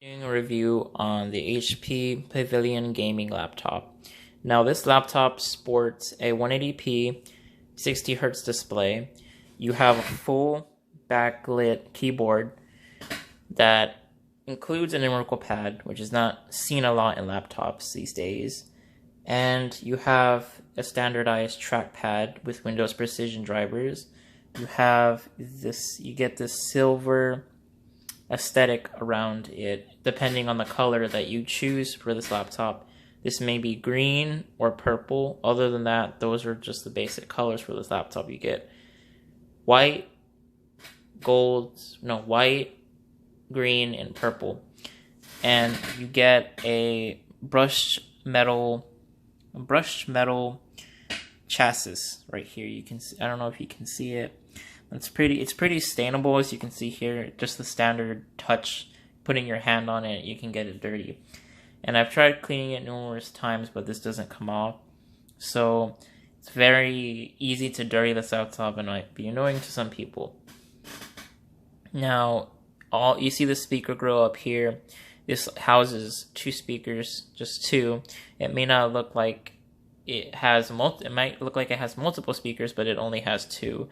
Doing a review on the HP Pavilion gaming laptop. Now this laptop sports a 180p 60Hz display. You have a full backlit keyboard that includes a numerical pad, which is not seen a lot in laptops these days. And you have a standardized trackpad with Windows Precision drivers. You get this silver aesthetic around it, depending on the color that you choose for this laptop. This may be green or purple. Other than that, those are just the basic colors for this laptop. You get white, green, and purple. And you get a brushed metal chassis right here. You can see, I don't know if you can see it. It's pretty stainable, as you can see here. Just the standard touch, putting your hand on it, you can get it dirty. And I've tried cleaning it numerous times, but this doesn't come off. So it's very easy to dirty this laptop and might be annoying to some people. Now, you see the speaker grill up here. This houses two speakers, just two. It may not look like it might look like it has multiple speakers, but it only has two.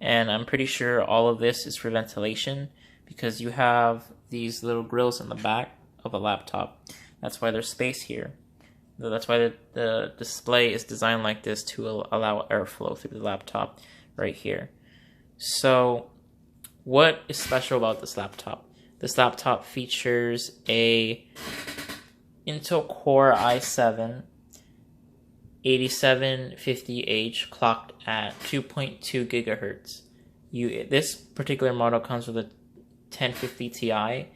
And I'm pretty sure all of this is for ventilation because you have these little grills in the back of a laptop. That's why there's space here. That's why the display is designed like this, to allow airflow through the laptop right here. So what is special about this laptop? This laptop features a Intel Core i7 8750H clocked at 2.2 gigahertz. This particular model comes with a 1050 Ti,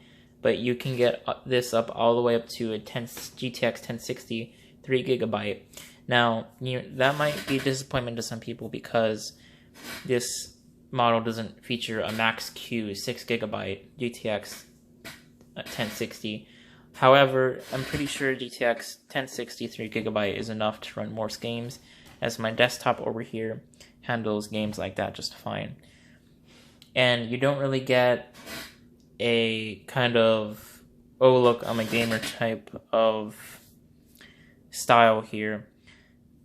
but you can get this up all the way up to a GTX 1060 3GB. Now, that might be a disappointment to some people because this model doesn't feature a Max-Q 6GB GTX 1060. However, I'm pretty sure GTX 1060 3GB is enough to run most games, as my desktop over here handles games like that just fine. And you don't really get a kind of, oh look, I'm a gamer type of style here.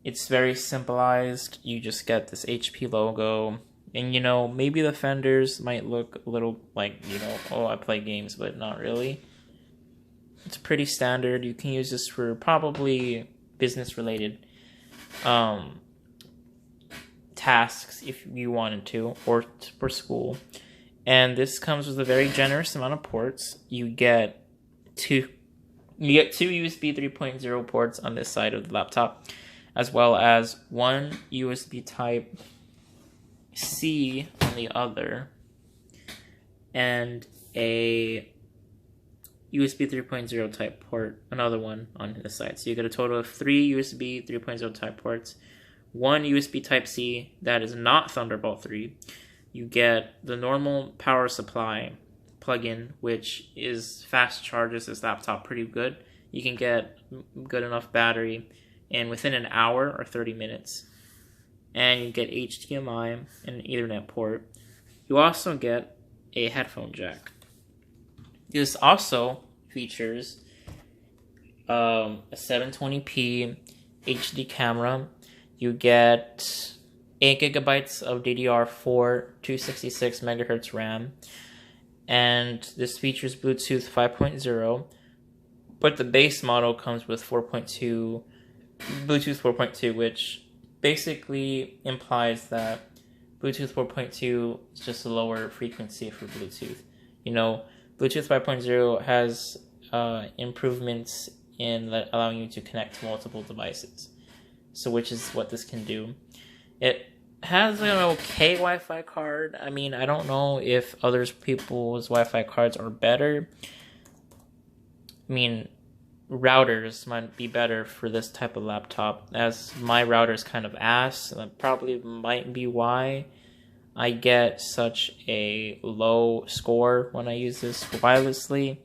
It's very simplified. You just get this HP logo, and maybe the fenders might look a little like, oh, I play games, but not really. It's pretty standard. You can use this for probably business-related tasks if you wanted to, or for school. And this comes with a very generous amount of ports. You get two USB 3.0 ports on this side of the laptop, as well as one USB Type C on the other, and a USB 3.0 type port, another one on the side. So you get a total of 3 USB 3.0 type ports, one USB Type C that is not Thunderbolt 3. You get the normal power supply plug-in, which fast charges this laptop pretty good. You can get good enough battery and within an hour or 30 minutes. And you get HDMI and an Ethernet port. You also get a headphone jack. This also features a 720p HD camera. You get 8 gigabytes of DDR4 266 megahertz RAM, and this features Bluetooth 5.0, but the base model comes with Bluetooth 4.2, which basically implies that Bluetooth 4.2 is just a lower frequency for Bluetooth. Bluetooth 5.0 has improvements in allowing you to connect to multiple devices, so which is what this can do. It has an okay Wi-Fi card. I mean, I don't know if other people's Wi-Fi cards are better. I mean, routers might be better for this type of laptop, as my router is kind of ass, and that probably might be why I get such a low score when I use this wirelessly.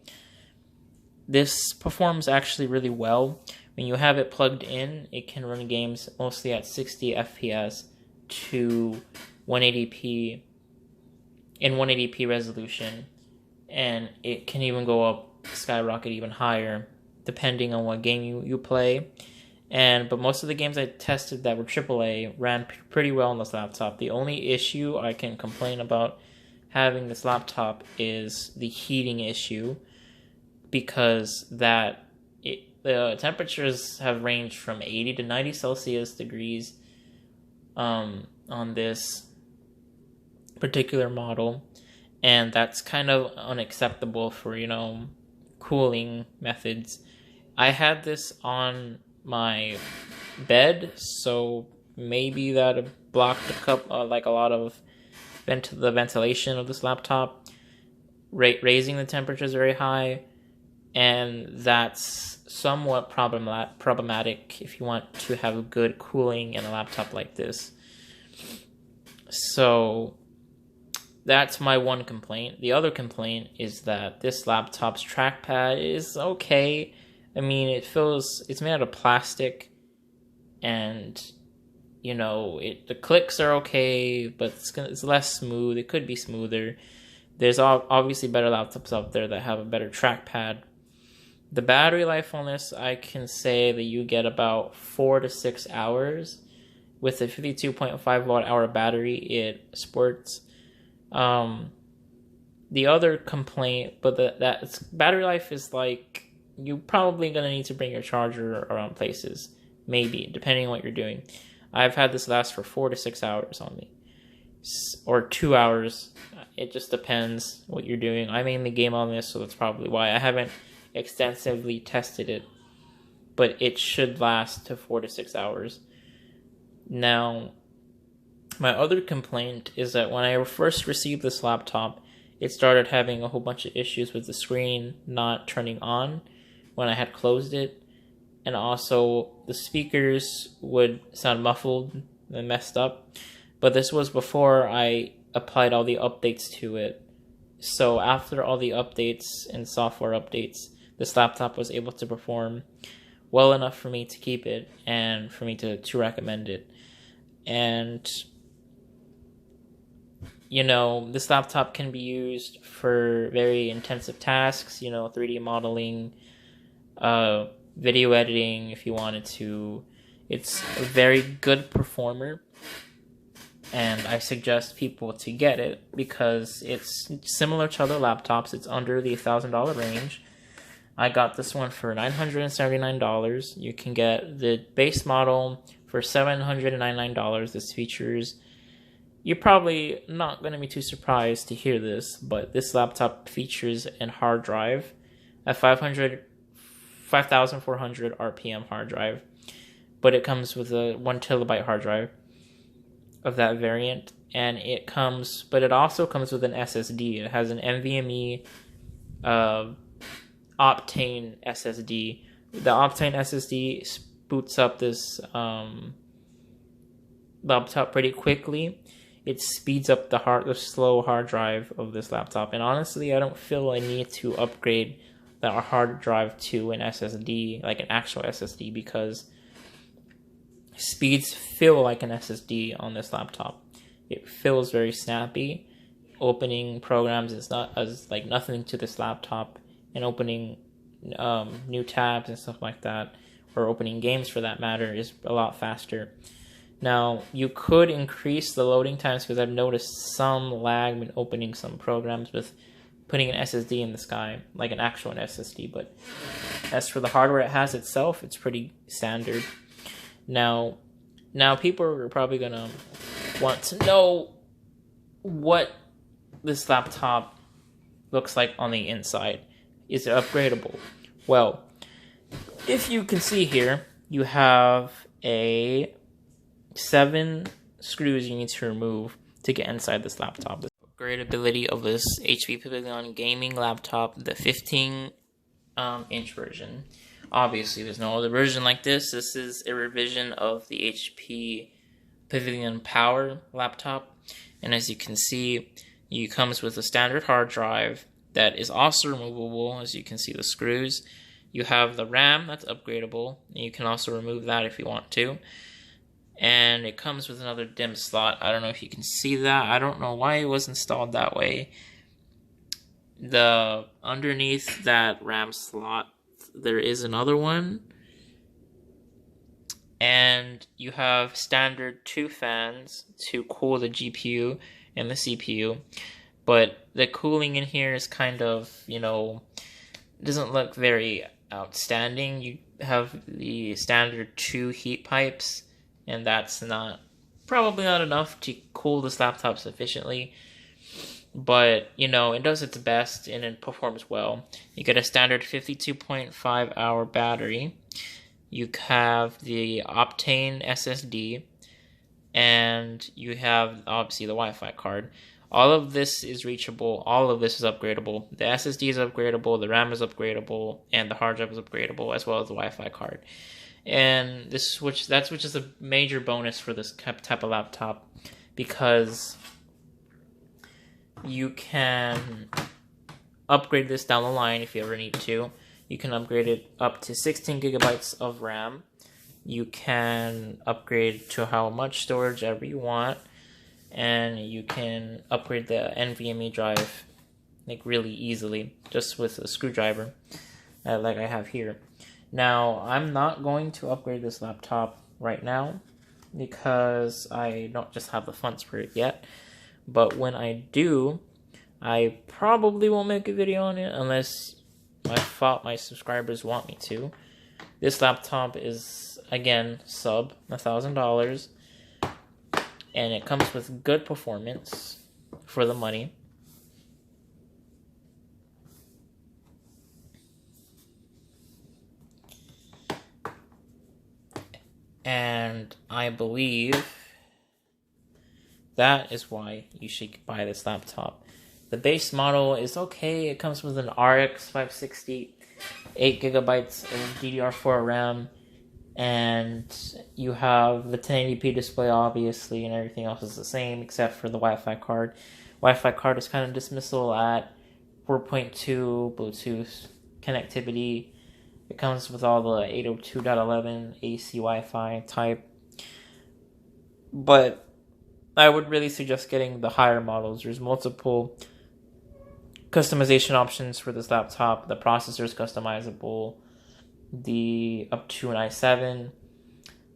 This performs actually really well. When you have it plugged in, it can run games mostly at 60 FPS to 180p in 180p resolution, and it can even go up skyrocket even higher depending on what game you play. But most of the games I tested that were AAA ran pretty well on this laptop. The only issue I can complain about having this laptop is the heating issue, because the temperatures have ranged from 80 to 90 Celsius degrees on this particular model, and that's kind of unacceptable for, cooling methods. I had this on my bed, so maybe that blocked a lot of the ventilation of this laptop, raising the temperatures very high, and that's somewhat problematic if you want to have good cooling in a laptop like this. So that's my one complaint. The other complaint is that this laptop's trackpad is okay. I mean, it's made out of plastic, and the clicks are okay, but it's less smooth. It could be smoother. There's obviously better laptops out there that have a better trackpad. The battery life on this, I can say that you get about 4 to 6 hours with a 52.5 watt hour battery. It sports. The other complaint, but that battery life is like, you're probably going to need to bring your charger around places, maybe, depending on what you're doing. I've had this last for 4 to 6 hours on me, or 2 hours. It just depends what you're doing. I mainly game on this, so that's probably why. I haven't extensively tested it, but it should last to 4 to 6 hours. Now, my other complaint is that when I first received this laptop, it started having a whole bunch of issues with the screen not turning on when I had closed it, and also the speakers would sound muffled and messed up. But this was before I applied all the updates to it. So after all the updates and software updates, this laptop was able to perform well enough for me to keep it and for me to recommend it. And this laptop can be used for very intensive tasks, 3D modeling, video editing if you wanted to. It's a very good performer, and I suggest people to get it because it's similar to other laptops. It's under the $1,000 range. I got this one for $979. You can get the base model for $799. This features, you're probably not going to be too surprised to hear this, but this laptop features a hard drive, a 5,400 RPM hard drive, but it comes with a 1 terabyte hard drive of that variant, and it also comes with an SSD. It has an NVMe optane SSD. The optane SSD boots up this laptop pretty quickly. It speeds up the slow hard drive of this laptop, and honestly, I don't feel I need to upgrade that hard drive to an SSD, like an actual SSD, because speeds feel like an SSD on this laptop. It feels very snappy. Opening programs is not as like nothing to this laptop, and opening new tabs and stuff like that, or opening games for that matter, is a lot faster. Now, you could increase the loading times because I've noticed some lag when opening some programs with putting an SSD in the sky, like an actual SSD, but as for the hardware it has itself, it's pretty standard. Now people are probably going to want to know what this laptop looks like on the inside. Is it upgradable? Well, if you can see here, you have 7 screws you need to remove to get inside this laptop. The upgradability of this HP Pavilion gaming laptop, the 15-inch version. Obviously, there's no other version like this. This is a revision of the HP Pavilion Power laptop. And as you can see, it comes with a standard hard drive that is also removable. As you can see, the screws. You have the RAM that's upgradable. And you can also remove that if you want to. And it comes with another DIMM slot. I don't know if you can see that. I don't know why it was installed that way. the underneath that RAM slot, there is another one. And you have standard 2 fans to cool the GPU and the CPU. But the cooling in here is kind of, doesn't look very outstanding. You have the standard 2 heat pipes, and that's probably not enough to cool this laptop sufficiently. But, it does its best and it performs well. You get a standard 52.5 hour battery. You have the optane SSD, and you have obviously the Wi-Fi card. All of this is reachable. All of this is upgradable. The SSD is upgradable, the RAM is upgradable, and the hard drive is upgradable, as well as the Wi-Fi card. And which is a major bonus for this type of laptop, because you can upgrade this down the line if you ever need to. You can upgrade it up to 16 gigabytes of RAM. You can upgrade to how much storage ever you want. And you can upgrade the NVMe drive really easily, just with a screwdriver, like I have here. Now, I'm not going to upgrade this laptop right now, because I don't just have the funds for it yet. But when I do, I probably won't make a video on it unless my subscribers want me to. This laptop is, again, sub $1,000, and it comes with good performance for the money. And I believe that is why you should buy this laptop. The base model is okay. It comes with an RX 560, 8 gigabytes of DDR4 RAM, and you have the 1080p display, obviously, and everything else is the same except for the Wi-Fi card. Wi-Fi card is kind of dismissal at 4.2 Bluetooth connectivity. It comes with all the 802.11 AC Wi-Fi type. But I would really suggest getting the higher models. There's multiple customization options for this laptop. The processor is customizable, up to an i7.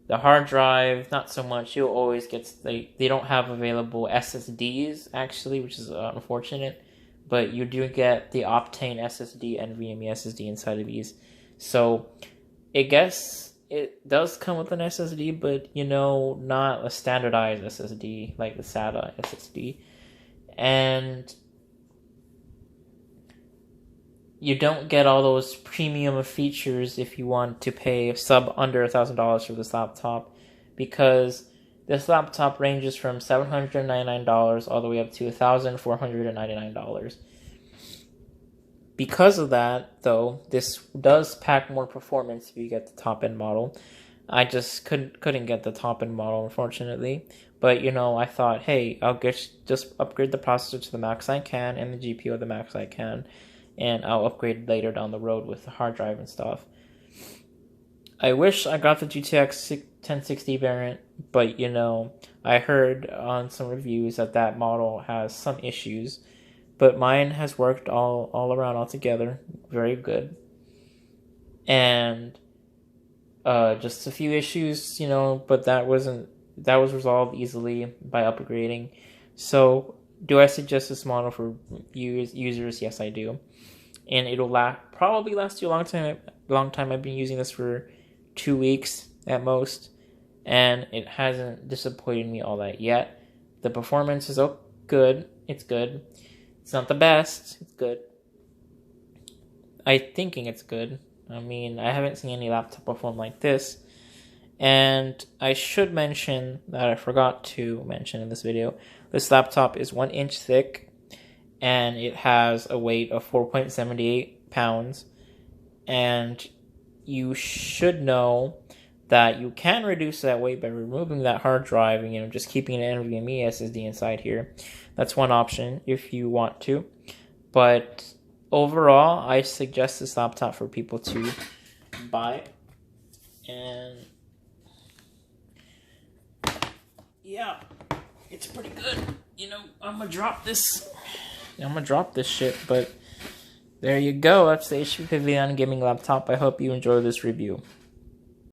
The hard drive, not so much. You'll always get, they don't have available SSDs, actually, which is unfortunate. But you do get the optane SSD and NVMe SSD inside of these. So, I guess it does come with an SSD, but, not a standardized SSD like the SATA SSD. And you don't get all those premium features if you want to pay under $1,000 for this laptop, because this laptop ranges from $799 all the way up to $1,499. Because of that, though, this does pack more performance if you get the top-end model. I just couldn't get the top-end model, unfortunately. But, I thought, hey, I'll just upgrade the processor to the max I can and the GPU to the max I can. And I'll upgrade later down the road with the hard drive and stuff. I wish I got the GTX 1060 variant, but, I heard on some reviews that model has some issues. But mine has worked all around altogether. Very good. And just a few issues, but that was resolved easily by upgrading. So, do I suggest this model for users? Yes, I do. And it'll probably last you a long time. I've been using this for 2 weeks at most, and it hasn't disappointed me all that yet. The performance is good. It's good. It's not the best. It's good. I'm thinking it's good. I mean, I haven't seen any laptop perform like this. And I should mention that I forgot to mention in this video, this laptop is 1 inch thick, and it has a weight of 4.78 pounds. And you should know that you can reduce that weight by removing that hard drive and just keeping an NVMe SSD inside here. That's one option if you want to. But overall, I suggest this laptop for people to buy. And yeah, it's pretty good. I'm gonna drop this shit, but There you go. That's the HP Pavilion gaming laptop. I hope you enjoy this review.